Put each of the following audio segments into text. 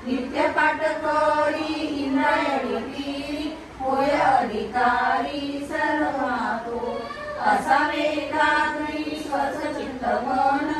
नित्य पाठ करी इंद्रायणी होय अधिकारी सर्वातो असावे एकाग्री स्वचित्त मन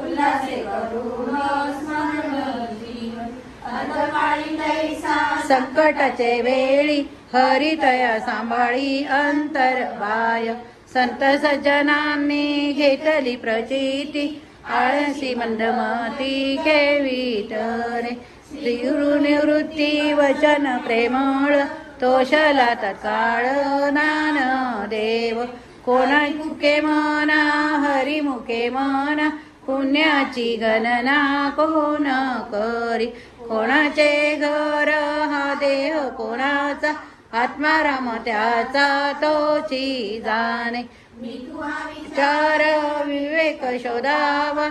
उल्हासे करून स्मरण जीवन अंतकाळी तैसा संकटाचे वेळी हरितय सांभाळी अंतर बाय संत सज्जनांनी घेतली प्रचिती आळसी मंदमती केवितरे श्रीगुरु निवृत्ती वचन प्रेमळ तोषला तत्काळ ज्ञानदेव कोणामुखे मना हरिमुखे मना पुण्याची गणना कोण करी कोणाचे घर हा देह कोणाचा आत्माराम त्याचा तोची जाणे विचार विवेक शोधावा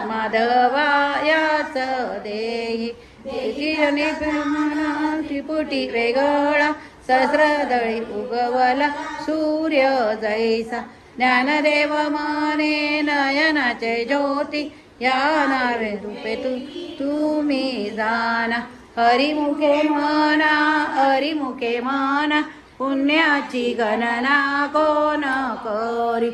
माधवा याच देही त्रिपुटी वेगळा सहस्रदळी उगवला सूर्य जैसा ज्ञानदेव माने नयनाचे ज्योती या नावे रूपे तुम्ही जाना हरिमुखे मना पुण्याची गणना कोण करी